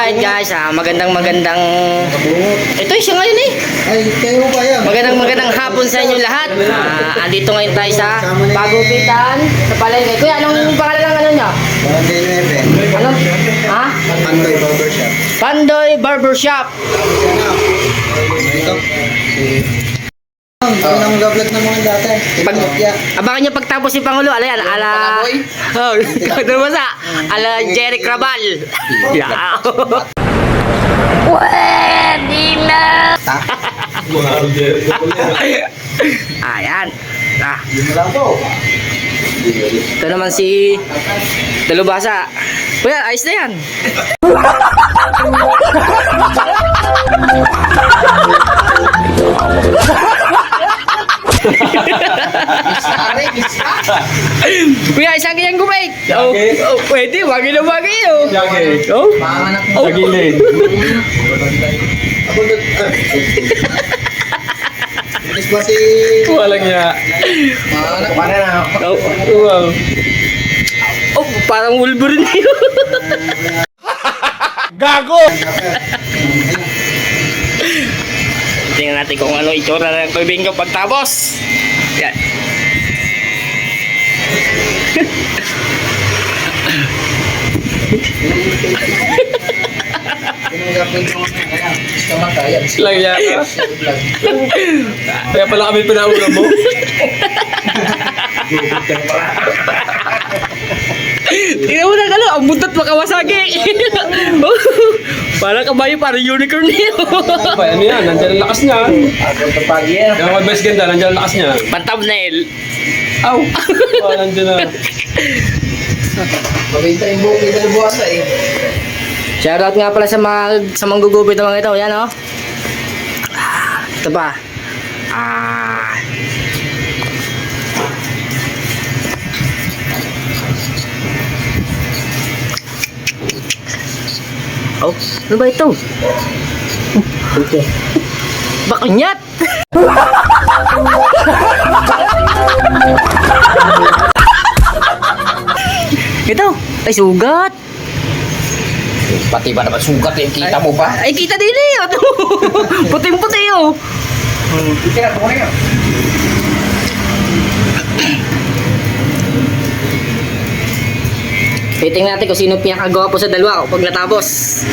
Alright guys, magandang ito siya ngayon eh. Ay, kayo pa yan. Magandang hapon sa inyo lahat. Andito ngayon tayo sa pagupitan sa palengke. Kuya, anong pangalan ng ano niya? Barangay 11. Ano? Ha? Pandoy Barbershop. Pandoy Barbershop. Ito. Ang vlog ng mga dati. Abangan niyo pagtapos si Pangulo. Ala yan, ala... Oh, basa. Ala Jerry Crabal. Yeah. Pwede na. Ayan. Ito naman si Dalubasa. Kuya, ayos na yan. Kuya, isang kanyang gumay. Oh, pwede, wagi na wagi oh. Oh? Sa gilid. Is ba si... Walang niya. Oh, Wow. oh, parang Wolverine yun. Gago! Tingnan natin kung ano itsura ng tubig ko pagtapos. Yan. Lang niya. Kaya pala kami pinauna mo. Tingnan mo na kalo, ang buntot makawasagi. Parang kabayo, parang unicorn niyo. Ba, ano yan? Nandiyan ang lakas niya. Kaya mag best ganda, nandiyan ang lakas niya. Pan-thumbnail. Aw! Oh, nandiyan na. Mabenta yung buhok ng Dalbuasa eh. Shoutout nga pala sa mga gugupit ng mga ito. Yan oh. Ito pa. Oh, ano ba ito? Okay. Bakunyat! Ito, ay sugat. Pati ba naman sugat eh? Kita mo ba? Ay kita din eh. Ito. Puting-puti oh. Kita mo na yun. Titingnan natin kung sino pinakagawa po sa dalawa pag natapos.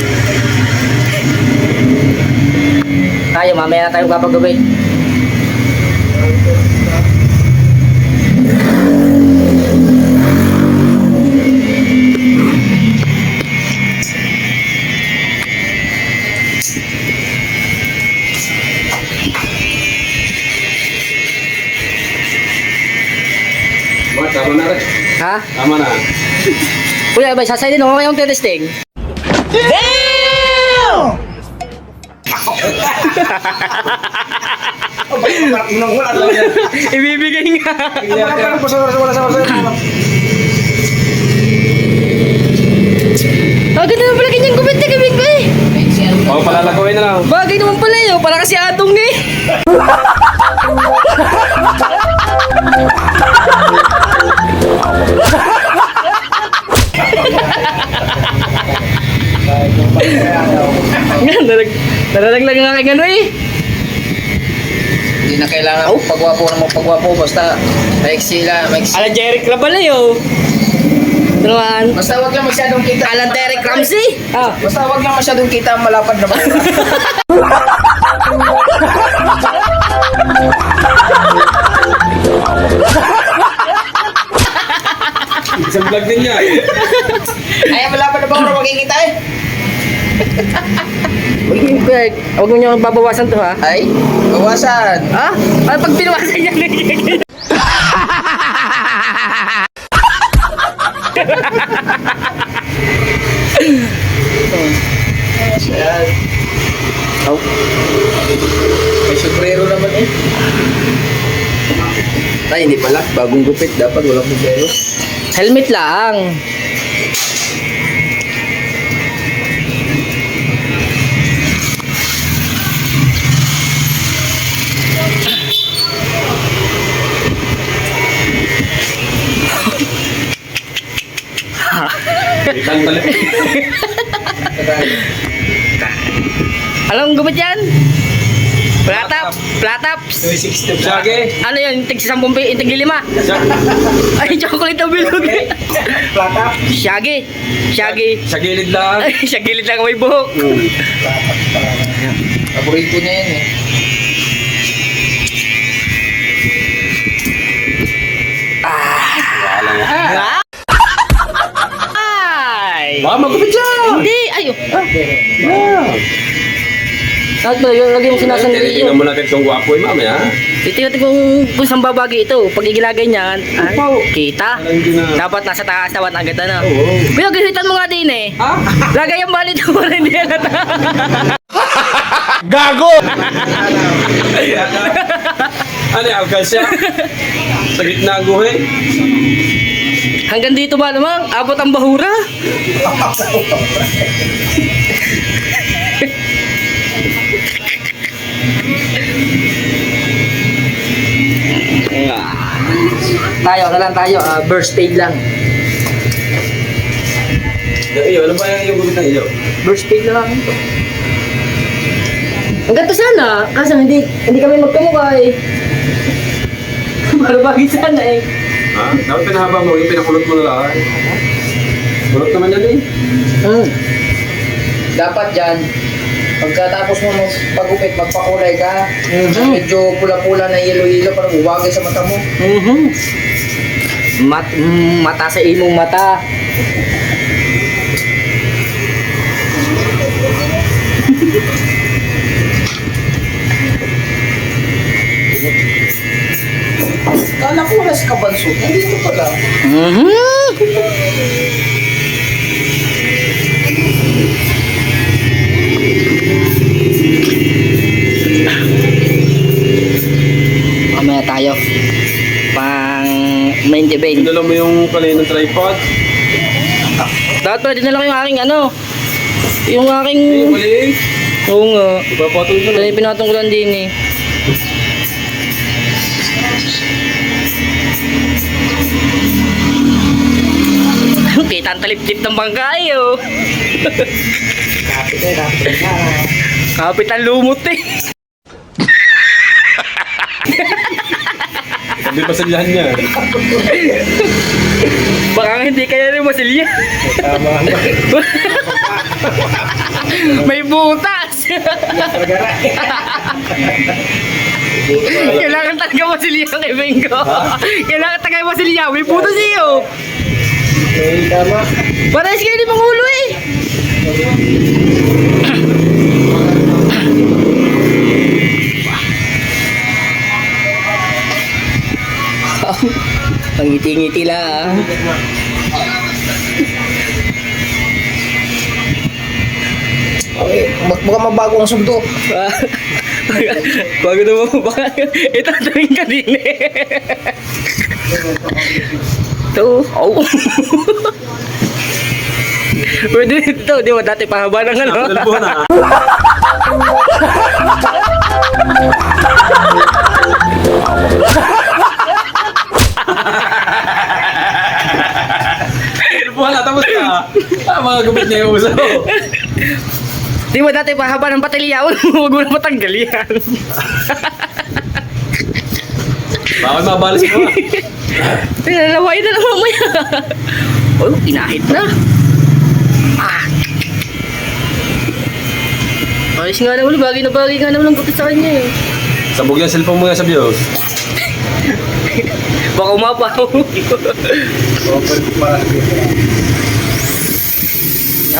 Tayo, mamaya na tayo papagawin. Tama na rin. Ha? Tama na. Kuya, ba, sasay din ako ngayong testing. Damn! Ibibigay nga. Ah, ganda naman pala kanyang gumit na gawin ko eh. Huwag palalagawin na lang. Bagay naman pala yun, para kasi atong eh. Nalaglag nga kay gano'n eh. Hindi na kailangan pagwapo na magpagwapo. Basta maiksi lang. Ala Jerry Crabal na yun. Ito naman. Basta wag lang masyadong kita. Ala Derek Ramsey. Ah. Basta wag lang masyadong kita ang malapad na bakura. Isang vlog din niya. Ay, malapad na bakura makikita eh. Huwag mo nyo babawasan to ha. Ay, bawasan. Ha? Ano pag pinawasan niya nagiging? Ayan. Oh. May sombrero naman eh. Ay, hindi pala. Bagong gupit. Dapat walang sombrero. Helmet lang. Ikan pala. Anong gumit yan? Platap. Plataps. 360. Siyagi. Ano yun? Tig 10 tig 5. Ay, chocolate na bilog. Plata. Shaggy. Shaggy. Sa gilid lang. Ay, siya gilid lang may buhok. Paborito niya yan eh. Wala nga. Ay! Baka magupit siya. Hindi! Ayo! Yeah. Bakit ba yun? Lagi mong sinasandali Tinitingnan yun. mo na agad kung gwapo eh, mamaya. Titingnan kung saan babagi ito. Pag igilagay niyan, ay, kita. Parang hindi na. Dapat nasa taas, dapat agad na. Oo. Pero gasitan mo nga din eh. Ha? Lagay ang balit mo na hindi yan Gago! Ano yung alkal siya? Sa gitna ang guhe? Hanggang dito ba naman? Abot ang bahura? Tayo na lang tayo, birthday lang. Iyo, ano ba yung gupit ng iyo? Birthday na lang ito. Ang ganda sana, kaso hindi kami magkamukha eh. Marabagi sana eh. Ha? Dapat pinahaba mo, yung pinakulot mo na lang. Kulot naman yan eh. Dapat dyan, pagkatapos mo pagupit, magpakulay ka. Medyo pula-pula na yelo-yelo, parang uwagay sa mata mo. Mata sa imong mata. Kala ko wala si Kabanso. Nandito pala. Mamaya tayo. Pang main event. Pinala mo yung kaninang tripod. Dapat pala dinala ko yung aking ano. Yung aking... Ay, mali. Oo nga. Ipapatong ko Kaya na. pinatong ko lang din eh. Kita ang talip-tip ng bangkay oh. Kapit na. Kapit ang lumot eh. Hindi pa salihan niya. Baka nga hindi kaya rin masilya. Tama nga. May butas. Kailangan talaga masilya kay Bengo. Kailangan talaga masilya. May butas iyo. Tama. Parehas kayo ni Pangulo eh. Pangiti-ngiti lang. Okay, mukhang mabago ang sundo. Bago na mo baka ito tuwing ka din eh. Ito, oh. Pwede ito, di ba dati pahaba ng ano? Telefon na. Telefon na, tapos ka. Mga gupit niya yung uso. Di ba dati pahaba ng patilya? Huwag mo na matanggal yan. Bakit mabalas mo? Pinalaway na lang mamaya. Oh, inahit na. Ah. Ayos nga naman, bagay na bagay nga naman ang gupit sa kanya eh. Sabog yung cellphone mo nga sa Diyos. Baka umapaw.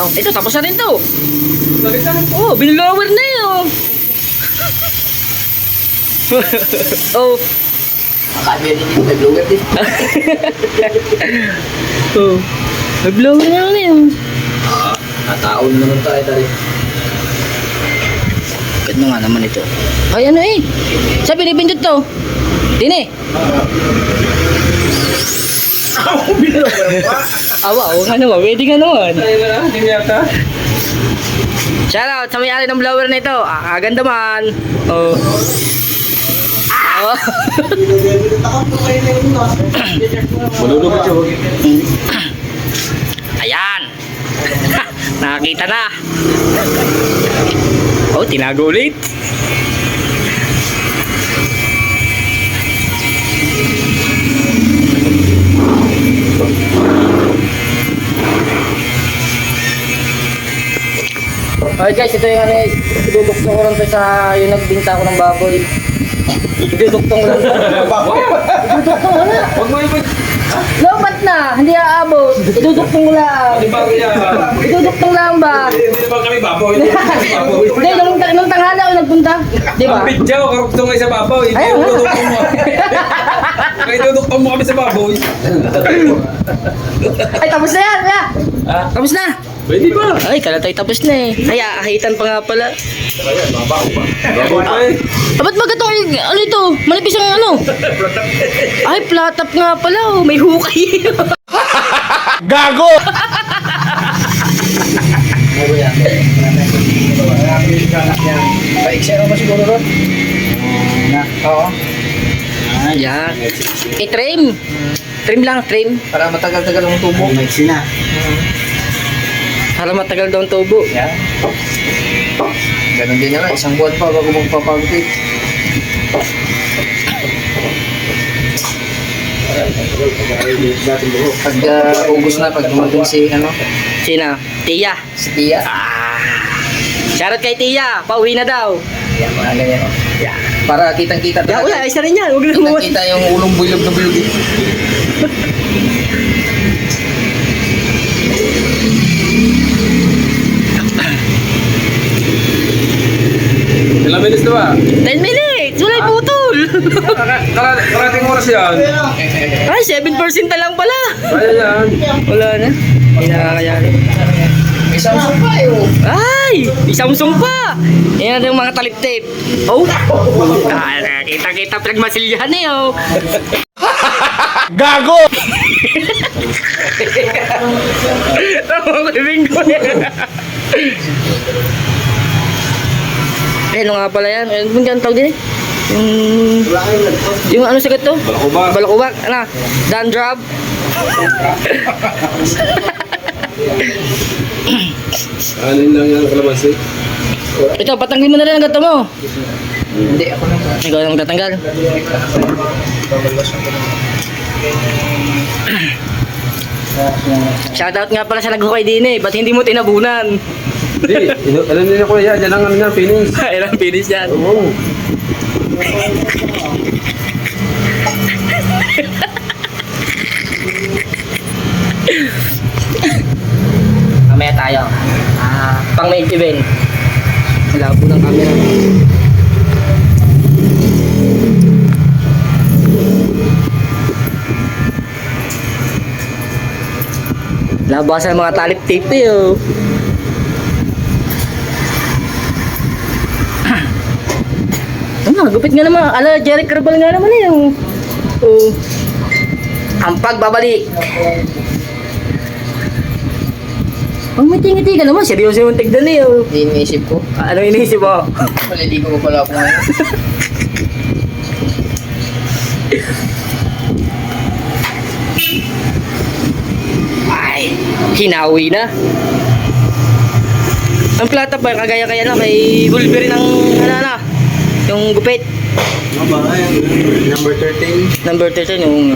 Oh, ito, tapos na rin to. Oh, binlower na yun. Oh. Akala din yung nag-blower din. Oh. Nag-blower na yun. Nataon naman tayo tari. Ganda nga naman ito. Ay, ano eh. Sabi ni Bindot to. Dine. Awa, oo nga naman. Pwede nga naman. Ay, wala. Hindi yata. Shoutout sa may-ari ng blower na ito. Ganda man. Oh. Oh. Malulubot siya. Ayan. Nakakita na. Oh, tinago ulit. Okay guys, ito yung ano, iduduktong ko lang to sa yung nagbinta ko ng baboy. Iduduktong lang to. Iduduktong ko na. Huwag mo yung... Lobat na, hindi aabot. Iduduktong ko lang. Di ba kaya? Iduduktong lang ba? Hindi naman kami babaw. Hindi naman kami babaw. Hindi, nung tanghali ako nagpunta. Di ba? Ang pityaw, karugtong kayo sa babaw. Hindi Ayun, yung dudukong mo. Kaya dudukong mo kami sa babaw. Ay, tapos na yan, kuya. Ha? Tapos na. Pwede ba? Ay, kalatay tapos na eh. Ay, ahitan pa nga pala. Babaw pa eh. Ba't ba gatong, ano ito? Manipis ang ano? Ay, platap nga pala oh. May hukay. Gago! Pa-exero mo siguro ron? Oo. Ayan. I-trim. Trim lang, trim. Para matagal-tagal ang tubo. Para matagal daw ang tubo. Yan. Ganon din naman, isang buwan pa bago magpapagupit. Pag ubos na, pag dumating si, Sina? Tia. si Tia. Shoutout kay Tia. Pauwi na daw. Yan, mga ganyan. Yan. Para kitang-kita Ya, wala. talaga. Isa rin yan. Huwag na mo. Kitang-kita yung ulong bulog na bulog. Ilang minutes na ba? 10 minutes. Wala yung putol. Karating oras yan. Ay, 7% na lang pala. Kaya yan. Wala na. Hindi nakakayari. May Samsung pa eh. Oh. Ay! May Samsung pa! Yan yung mga talip-tape. Oh! Kita-kita pinagmasilyahan eh, oh! Gago! Tama ko yung ko eh, ano nga pala yan? Ano bang tawag din eh? Yung ano sagat to? Balakubak. Balakubak. Ano? Dandruff? Alin lang yan kalamansi. Ito, patanggalin mo na rin ang gato mo. Hindi, ako lang. Ikaw na magtatanggal. Shoutout nga pala sa naghukay din eh. Ba't hindi mo tinabunan? Hindi, alam niyo ko yan. Yan ang ano niya, finish. Ilang finish yan. Oo. Mamaya tayo. Pang main event. Malabo ng camera. Labasan mga talip tape eh oh. Ano, gupit nga naman. Ala, Jerry Crabal nga naman eh oh. Oh. Ang pagbabalik. Ang may tingi-tingi ka naman, seryoso yung tignan eh oh. Hindi iniisip ko. Ano iniisip mo? Maliligo ko pala ako ngayon. Ay, hinawi na. Ang plata pa, kagaya-kaya na, kay Wolverine ang ano, yung gupit. Number 13. Number 13, yung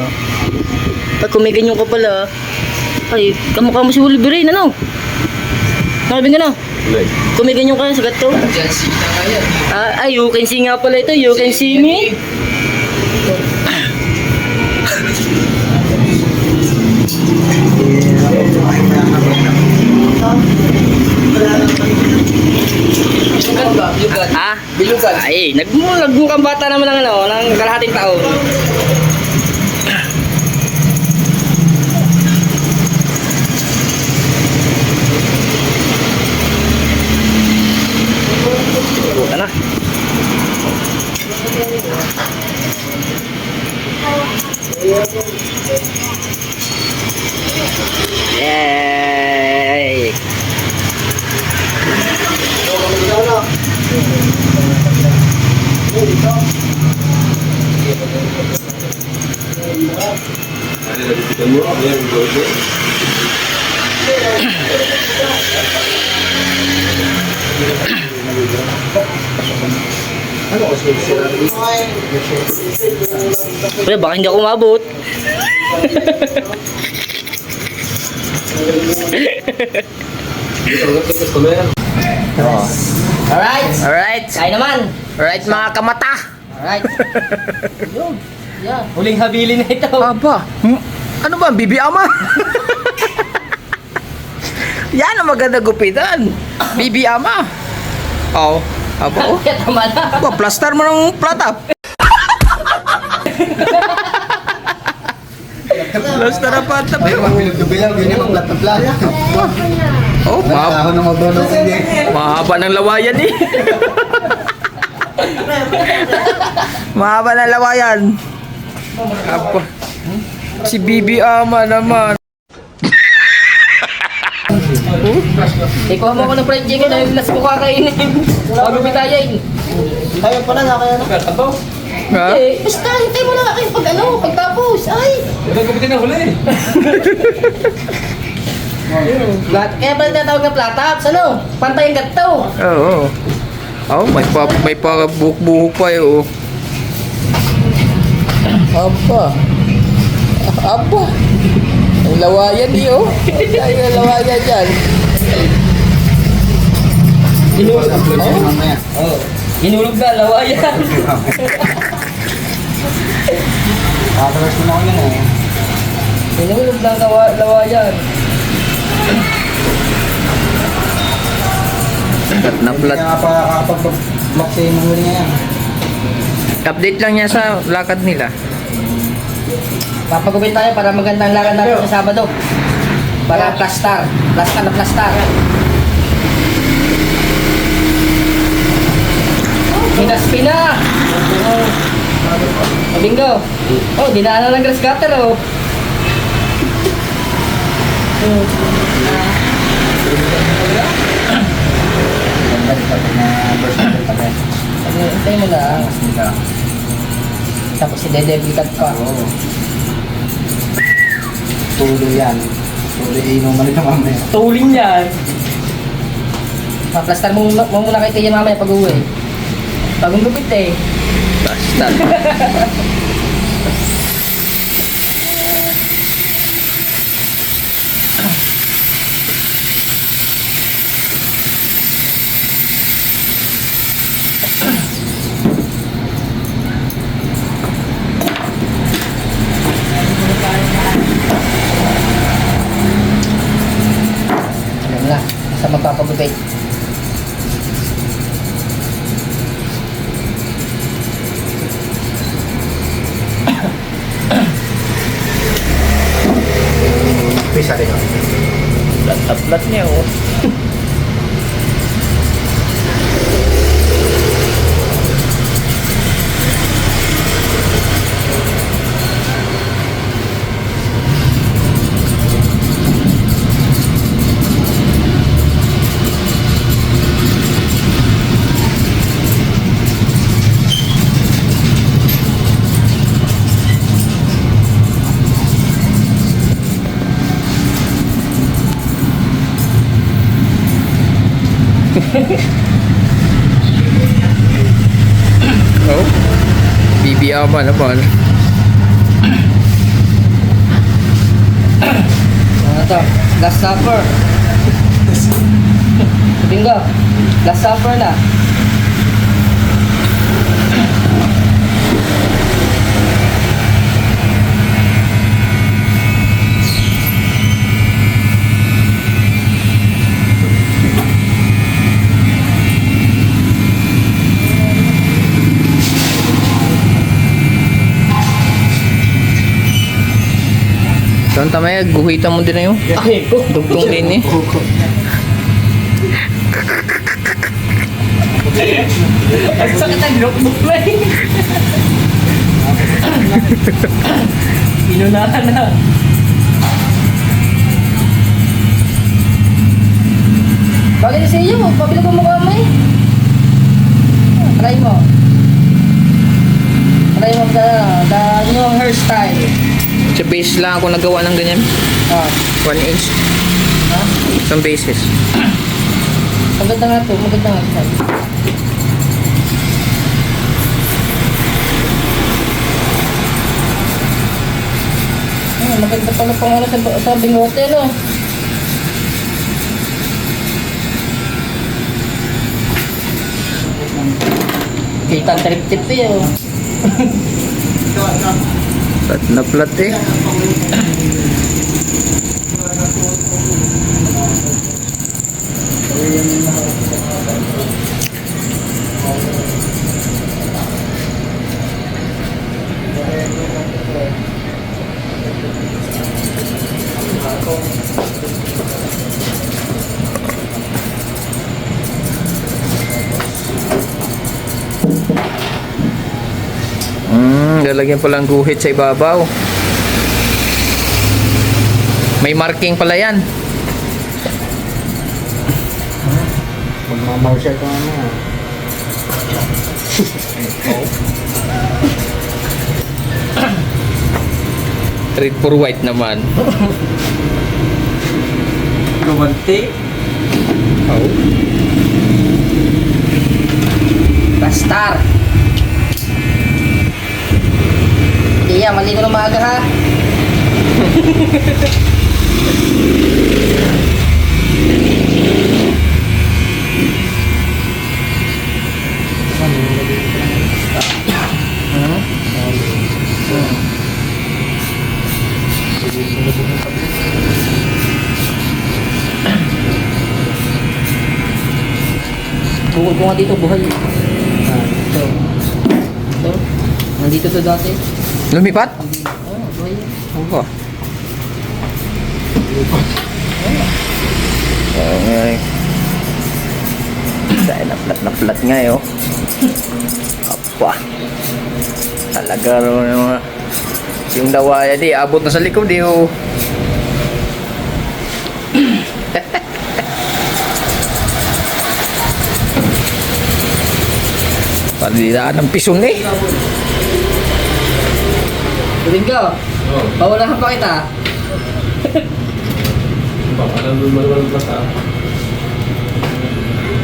pag kumiganyan ka pala, ay, kamukha mo si Wolverine, ano? Nakabing ka na? Kumiganyan ka sa gato. Diyan si Ita ngayon. Ay, you can see nga pala ito, you can see me. Bilugan ba? Bilugan. Ha? Bilugan. Ay, nagmukhang bata naman ng ano, ng kalahating taon. Buka na. Yay! Kuya, baka hindi ako umabot. Alright. Alright. Kain naman. Alright mga kamata. Alright. Yun. Yeah. Huling habili na ito. Aba, ano ba, bibi ama? Yan ang maganda gupitan. Bibi ama. Oh, aba oh. Kaya tama na. Aba, plaster mo ng plata. Plaster ang plata. Oh, mahaba ng lawayan eh. Mahaba ng lawayan. Apa? Si Bibi Ama naman. Ikuha mo ako ng fried chicken dahil last ko kakainin. Bago bitayin. Kaya pala na kaya na. Ha? Eh, basta hintay mo na kayo pag ano, pagtapos. Ay! Nagkapitin na huli. Kaya pala tinatawag na plataps, ano? Pantay ang gato. Oo. Oh, may pa buhok-buhok pa eh, oh. Aba. Aba. Ang lawayan eh, oh. Ay, ang lawayan dyan. Hinulog na, lawayan. Hinulog na, lawayan. Plat na plat. Update lang niya sa lakad nila. Papagupit tayo para magandang lakad natin sa Sabado. Para plastar. Plastar na plastar. Pina! Bingo! Oh, dinaanan ng grass cutter, oh. Hintay mo lang. Tapos si Dede bigat pa. Tuloy yan. Tuloy inuman nito mamaya. Tuling yan. Paplastar mo muna kay Tiyan mamaya pag uwi. Bagong gupit eh. Basta. Alam na, sa magpapagupit. Pisa rin ako. Plat na plat niya, oh. Oh, Bibi Ama naman. Ano to? Last supper. Bingo. Last supper na. Saan tamaya, guhitan mo din na yun. Dugtong din eh. Ang sakit ang notebook na eh. Inunahan na. Bagay na sa iyo, pabilag mo mukha mo eh. Try mo. Try mo the new hairstyle. Sa base lang ako nagawa ng ganyan. Ah, 1 inch. Isang beses. Maganda nga to, maganda nga to. Maganda pala pangalan sa bingote, no? Kita ang trip-tip eh, oh. Plat na plat eh. Lalagyan pala ang guhit sa ibabaw. May marking pala yan. Magmamarsya ka na. Red for white naman. Romantic. Oh. Bastar! Iya, mali na umaga ha. Bukod ko nga dito, buhay. Ito. Ito. Nandito to dati. Lumipat? Oh, buhay. Opo. Okay. Dahil na flat nga eh, oh. Apa. Talaga yung lawaya di abot na sa likod di oh. Palilaan ng pisong eh. Tuwing ka. Paulahan pa kita. Baka nandun manual pa sa...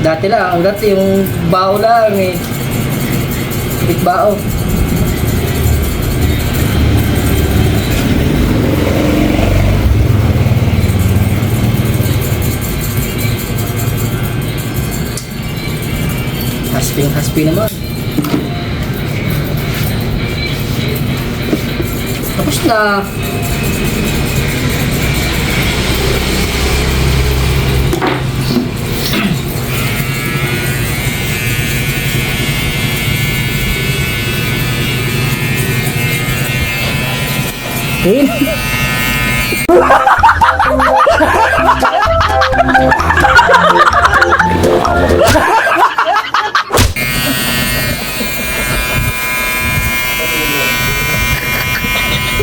Dati lang, dati yung bao lang eh. Bit bao. Haspi naman. Tapos na.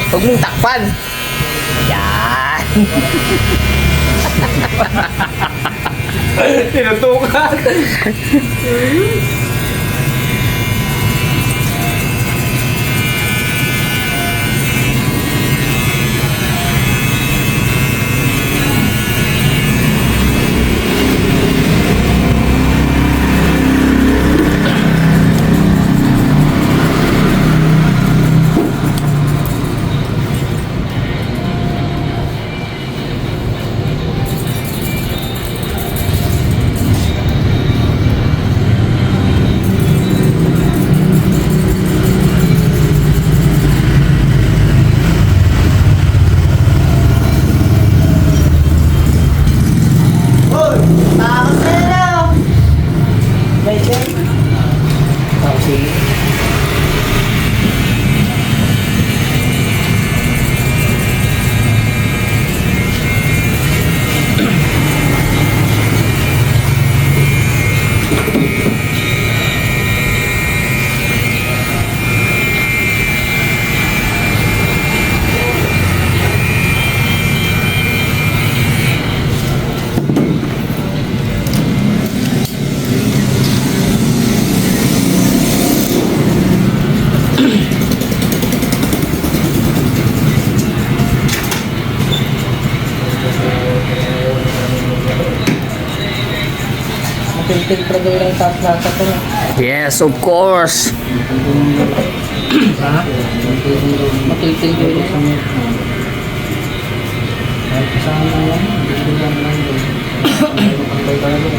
Huwag mong takpan. Yan. Tinutukan. Matiltil pa daw lang top nasa to. Yes, of course. Ha? Matiltil daw lang. Kahit kasama lang yan, hindi lang lang doon. Pantay talaga.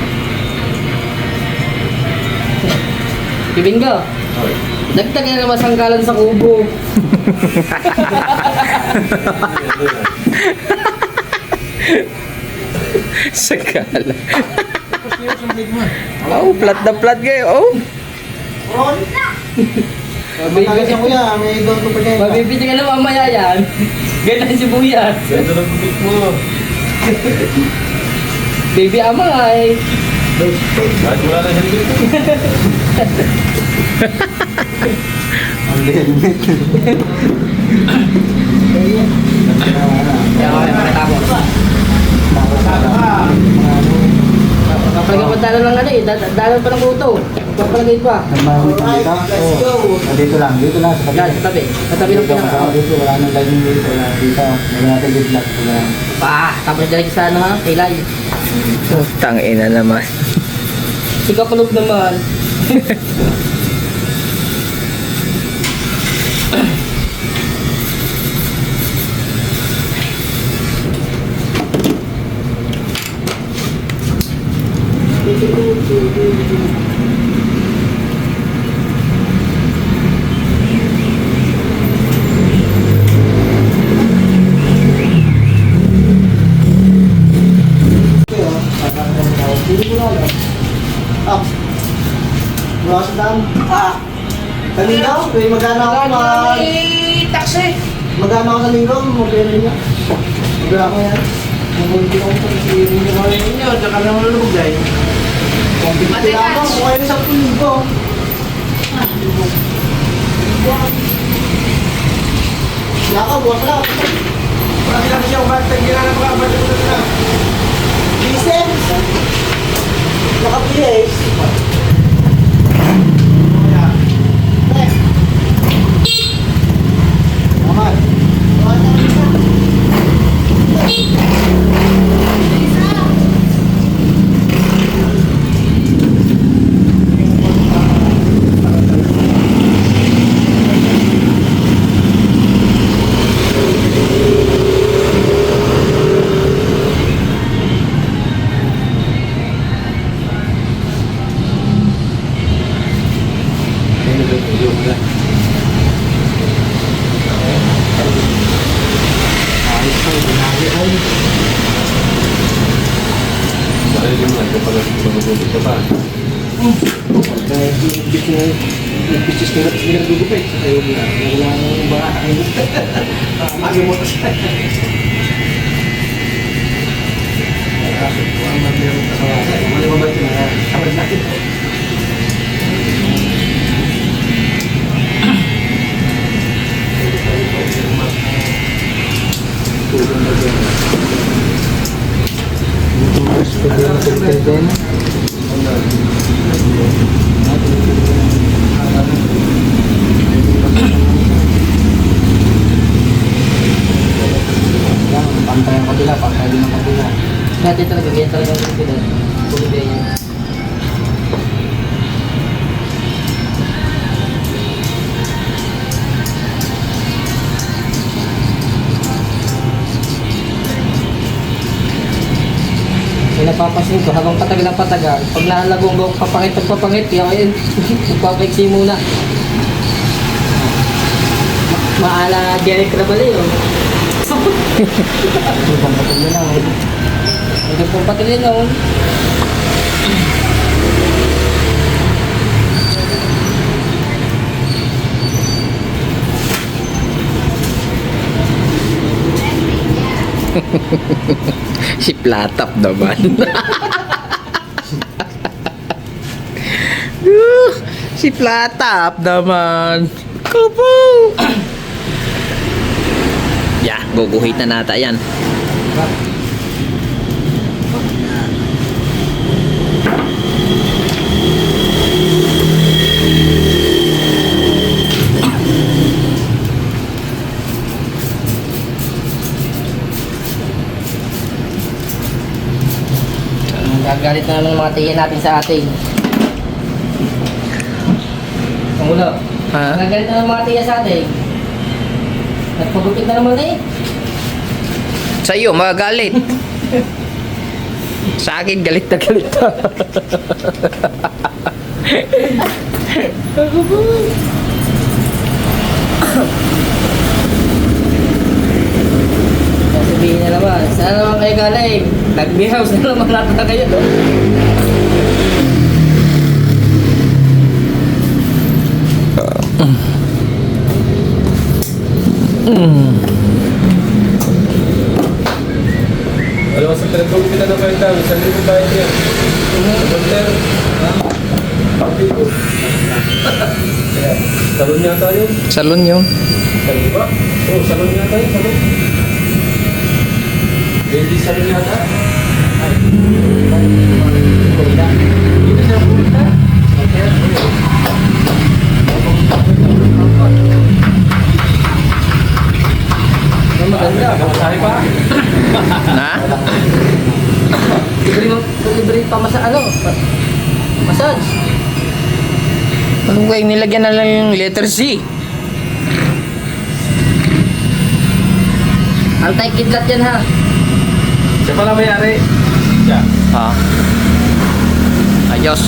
Bibinggo. Dagdag na naman sangkalan sa kubo. Sakala. Oh, plat na plat kayo. Oh. Matalas yan kuya, may doon ko pa dyan. Mabibili ka na mamaya yan. Ganyan si Buya. Ganda ng bibig mo. Baby amay. Kahit wala na helmet. Ang helmet. Kaya kaya makatapos. Kapag magdala ng ano eh, dala pa ng buto. Papalagay pa. Nagmamit ka dito? Oo. Dito lang sa Yan, tabi. sa tabi. Sa tabi ng Dito, pinaka. dito, wala nang lighting dito. Dito, may natin good luck. Tapos dahil sa ano ha, kilay. Tangina naman. Ikaw palog naman. Ah, wala sa daan. Kanina daw, may magana ako Taxi! magana ako sa linggo, mag-pera niya. Magana ako yan. Mabuti ako sa linggo ko rin. Inyo, tsaka na malulog dahil. Mati ako, mukha yun sa linggo. Laka, buwas lang. Wala sila siya, batang ginana pa ka, batang na. Listen! Nakabilis. Aman. Dahil yung lang, kung pala magugupit ka pa. Nagpisis ko na kasi nagugupit. Ayaw na. Wala nang baka kayo. Magi mo kasi. Wala mabalik na. Kapag natin. Tulong na dyan. YouTubers, pwede na filter din. Pantay ang kabila, pantay din ang kabila. Dati talaga, ganyan talaga ang kapila. Bumibay yan. May napapansin ko, habang patagal ang patagal, pag naalagong ko, papangit, kaya kayo, magpapaiksi muna. Maala Derek Rabale yun. Ito pang patuloy na. Hindi pong patuloy na yun. Si Platap naman. Si Platap naman. Kupo. Yeah, guguhit na nata yan. Nagagalit na naman ang mga tiyan natin sa atin. Ang ulo. Ha? Nagagalit na naman ang mga tiyan sa atin. Nagpagupit na naman eh. Sa iyo, magagalit. Sa akin, galit na galit. Sabihin na naman, saan naman kayo galing? Nag-house na naman natin na kayo, no? Alam mo sa pinagpagupit na kwenta, isang libo bayad yan. Volter. Salon yata yun. Salon yun. Salon ba? Oo, salon yata yun, salon. Hindi salon yata. Hindi siya pumunta. Maganda. Kamasahe pa. Na? Libre pa massage. Ano kayo nilagyan na lang yung letter C? Anti-kidlat yan ha. Siya pala may-ari. Siya. Ha? Ayos.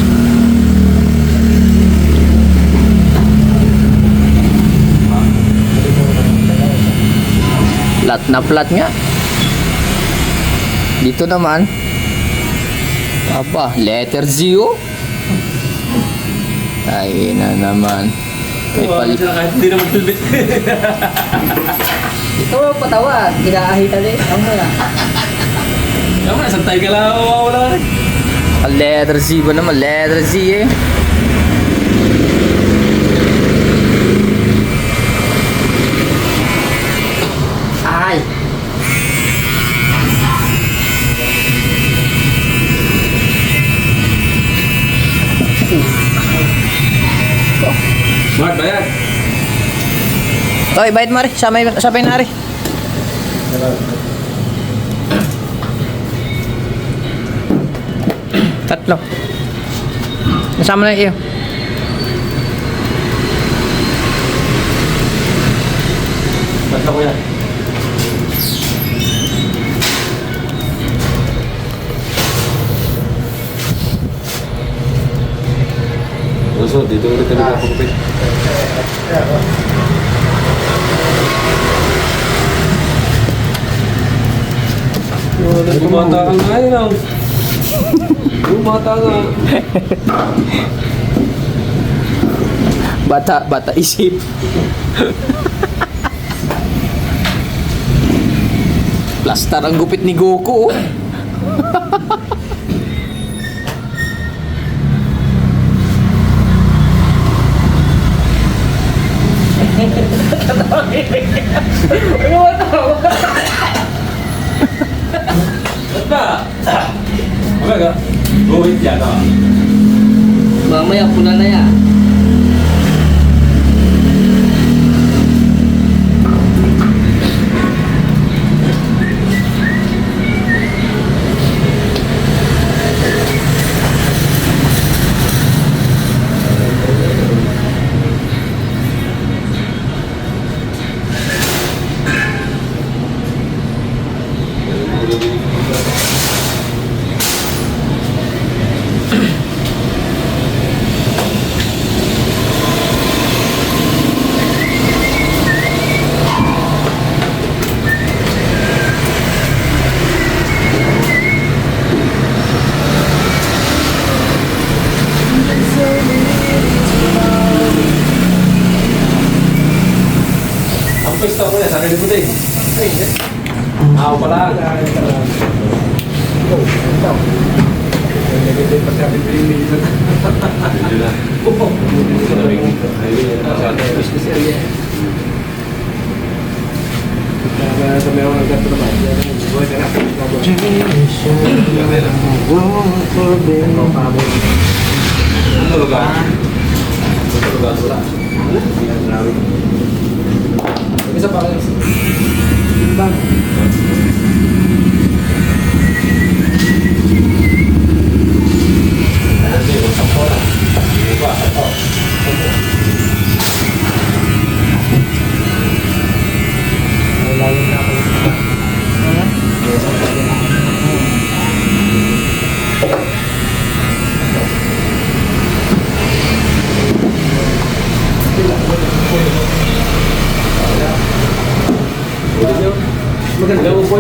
Flat na flat nga. Dito naman. Aba, letter Z oh. Ay na naman. May Wala siya kahit hindi naman tulbit. Ito patawa. Kinaahitan eh. Ang wala. Kamu na, santay ka lang. Wala rin. Letter Z ba naman? Letter Z eh. Ay. Mark, bayad. Oy, bayad mo rin. Sabay na rin. Tatlo. Nasama na iyo. Basta ko yan. So, dito ulit kami nakapagpapit. Bumata ka nga yun ang. Bumata nga. Bata isip. Plastar ang gupit ni Goku. Oh. Ba't ba? Umaga. Buwit yan ah. Mamaya pula na yan. Ang pwesto ko yan, sarili ko din. Ako pala. Isa pa kayo. Ba?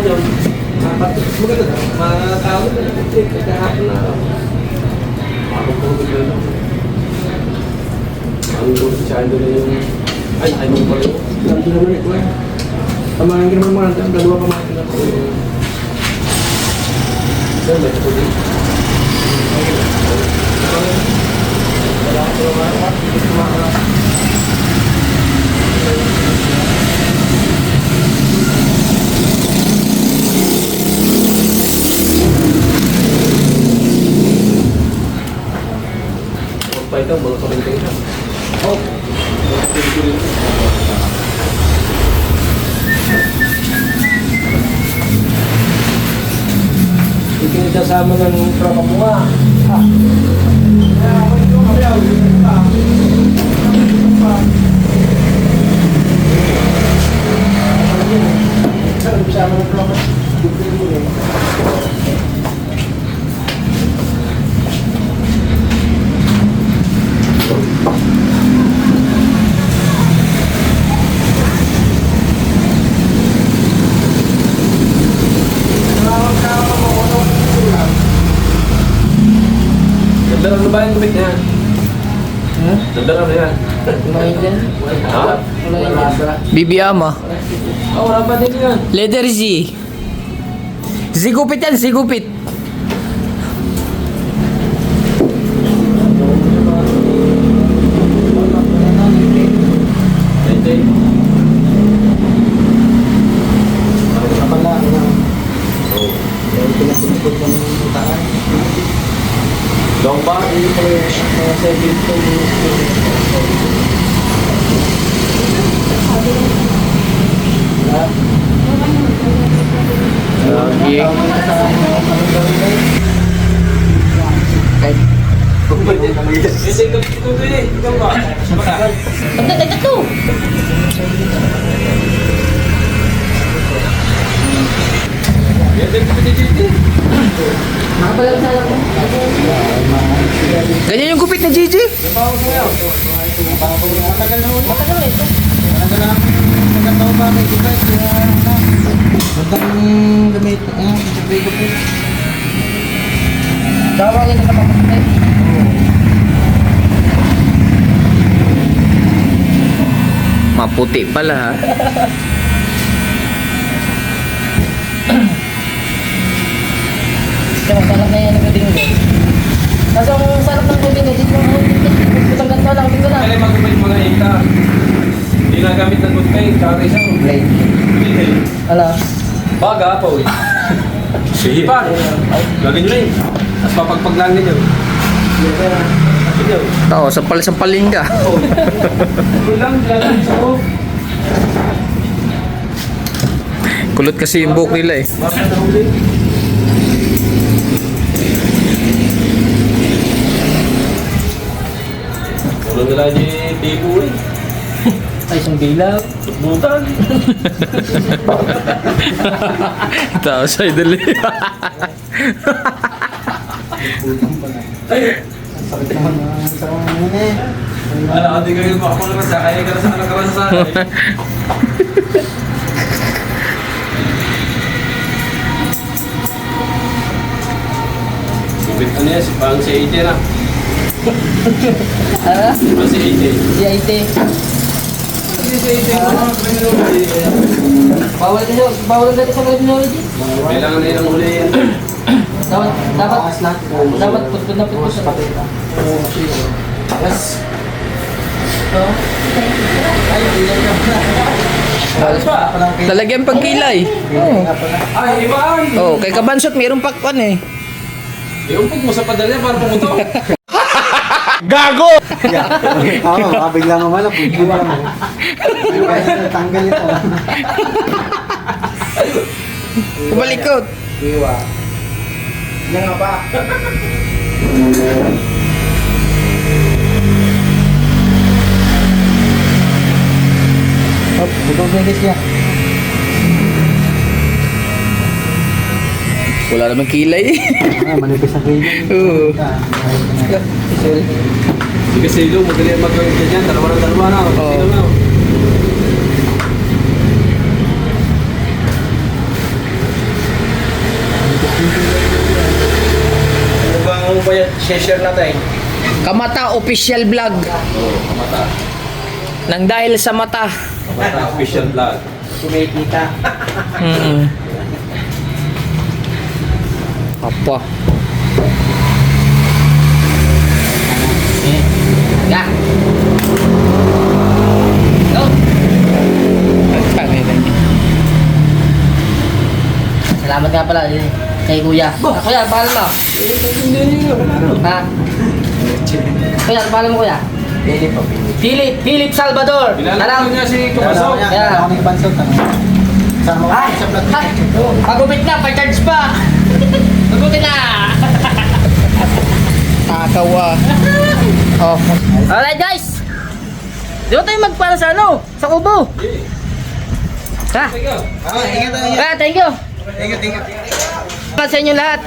yun. Maganda na. Matawag na. Kahapon na. Ako po bigla lang. Ang doon si Chando na yung... Ay, mo pala yun. Ganto naman ito eh. Pamangin naman mga ang dalawa pamangin ako. Sir, may ito din. Wala ko naman. Hindi ko makakas. Pa ito, mga kamintay na. Oh. Ikinasama ng tropa mo ah. Sama ng tropa. Nandaran na ba yung kumit niya? Nandaran na yan. Kumain dyan. Ha? Bibiyama. Oh, wala pa din yan. Letter Z. Zigupit yan, zigupit. Hindi. Kapala na. Yung pinapinipot ng taan. Long ba? Hindi ko mga 7 Lagi. Hindi, ito eh. Ikaw ba? Ito. Yan din, dito. Ganyan yung gupit na Gigi. Magandang gamit. Sabi ko po. Tawagin na sa pamangkin. Maputi pala ha. Kaya masarap na yan ang gating mo. Kaso ang sarap ng gating mo, dito mo isang ganito lang, dito lang. Kaya mag-kumit mga ika. Hindi nagamit ng good paint. Kaya isang Blade. hindi. Ala. Baga pa, uy. Sige pa. Lagyan nyo na yun. Tapos papagpaglaan ninyo. Sige. Tao, sampal-sampalin ka. Kulang, lagyan sa ko. Kulot kasi yung buhok nila eh. Baka na ulit. Ulo nila yung bibo eh. Ay, isang bilaw. Butan. Tao sa idol eh. Ala, hindi kayo makapag na sa kaya ka na sa nakarasa sa akin. Subit ano yan, parang si AJ na. Ah, Parang si AJ. si IT. Si AJ, Bawal kasi, bawal kasi sa criminology. kailangan na yun ang huli yan. Dapat putput na putput sa pati. Yes. Ay, bilang ka. Alas pa? Talagyan pagkilay. Oh. Ay, ibaan! Oh, kay Kabansot mayroong pakwan eh. Iumpog mo sa padalya para pumutok. Oo, bigla nga wala. Pwede lang mo. Tanggal ito. Kumalikot. Iwa. Yan nga pa. Ito bigis niya. Wala naman kilay eh. Manipis ang kayo. Oo. Hindi kasi ilo, madali ang magawin ka dyan. Dalawa na. Oo. Sino na? mo pa yan, share natin. Kamata Official Vlog. Kamata. Nang dahil sa mata. Kamata official vlog. Kumikita. Apa? Ya. Go. Salamat nga pala kay Kuya. Kuya, pangalan mo? Ha? Kuya, pangalan mo Kuya? Philip Salvador. Kilala ko niya si Kumasok. Kaya. Ako ng bansot. Sama ko Ay, sa vlog. ay, pagupit na, pa-charge pa. Pagutin na. Takawa. Oh. Alright guys. Dito tayo magpara sa ano? Sa Kubo. Ha? Ingat tayo. Kaya, thank you. Ingat. Salamat sa inyo lahat.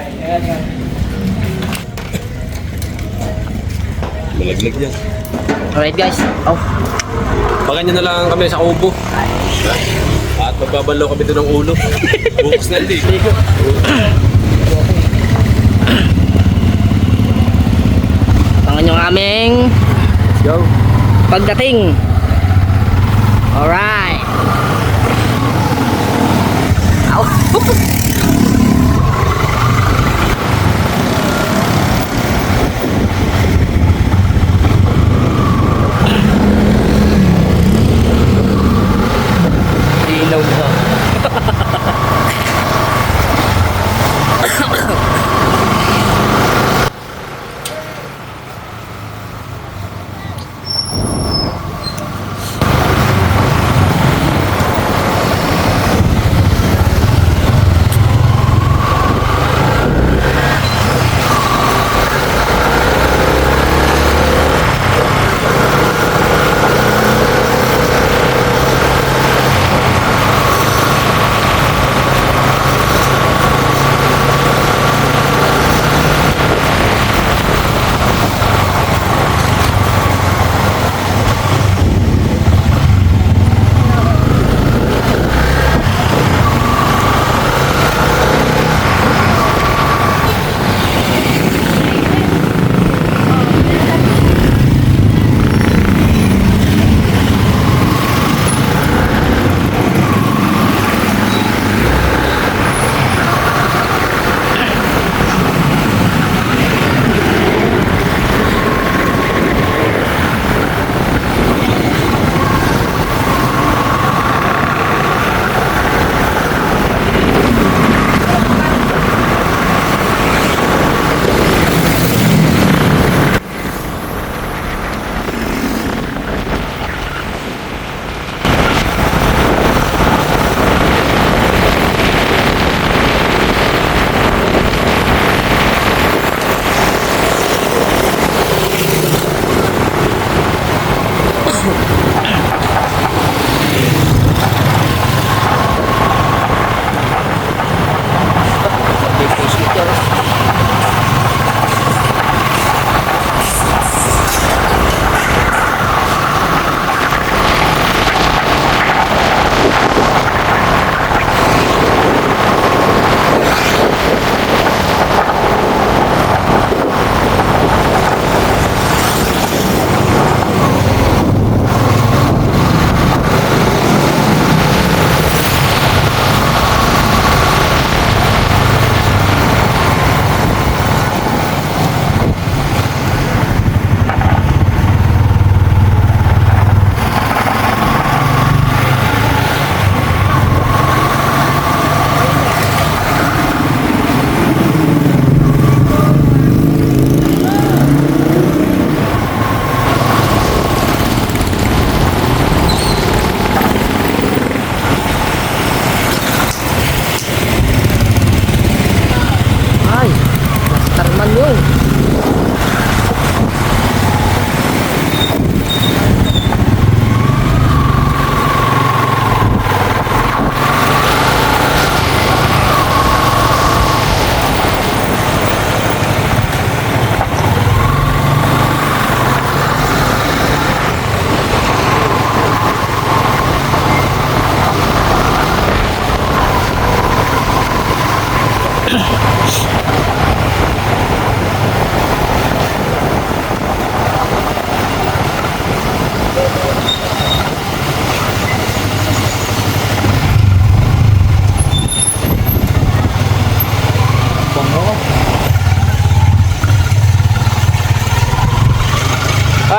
Malaglag yan. Alright guys. Oh. Paganyan na lang kami sa Kubo. At magbabalaw kami doon ng ulo. Bukas na hindi. Pangan yung aming pagdating. Alright. Ow. Ilaw na.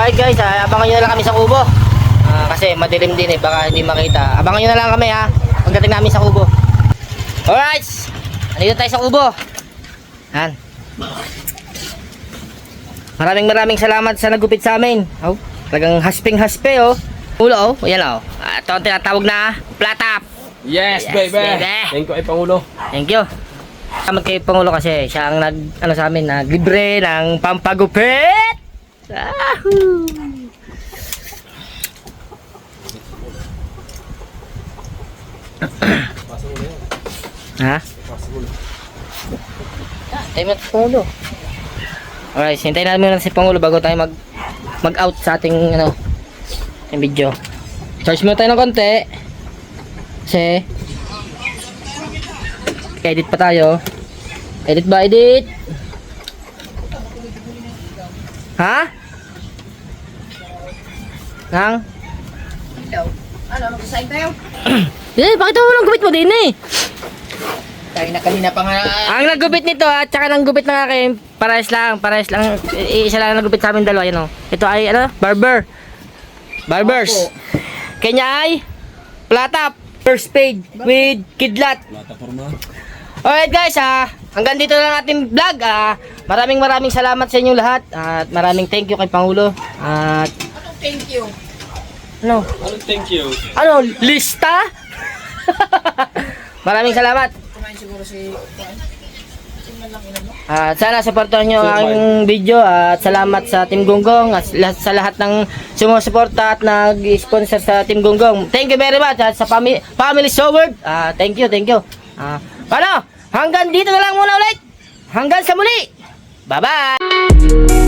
Alright guys, abangan nyo na lang kami sa kubo. Kasi madilim din eh, baka hindi makita. Abangan nyo na lang kami ha, pagdating namin sa kubo. Alright, nandito tayo sa kubo. Yan. Maraming salamat sa nagupit sa amin. Oh, talagang hasping-haspe oh. Ulo oh, yan oh. Ito ang tinatawag na platap. Yes, Yes, baby. baby. Thank you, Pangulo. Thank you. Salamat kay Pangulo kasi siya ang sa amin, naglibre ng pampagupit. Ahoo! Ha? Tayo mo Pangulo. Alright, hintayin namin muna si Pangulo bago tayo mag-out sa ating yung video. Charge mo tayo ng konti. Kasi edit pa tayo. Edit ba? Edit? Ha? Nang? Ano, mag-sign tayo? Pakita mo lang gupit mo din eh. Tayo na kanina pa nga. Ang naggupit nito at saka ng gupit ng akin, parehas lang. Isa lang naggupit sa amin dalawa, yan o. Ito ay, Barbers. Kanya ay, platap, first paid with kidlat. Alright guys, hanggang dito na lang ating vlog. Maraming salamat sa inyong lahat. At maraming thank you kay Pangulo. At, Thank you. ano? Thank you. Ano, lista? Maraming salamat. Kumain siguro si... At sana supportahan nyo ang video at salamat sa Team Gonggong at sa lahat ng sumusuporta at nag-sponsor sa Team Gonggong. Thank you very much at sa Family Sword. Thank you. Paano? Hanggang dito na lang muna ulit. Hanggang sa muli. Bye-bye.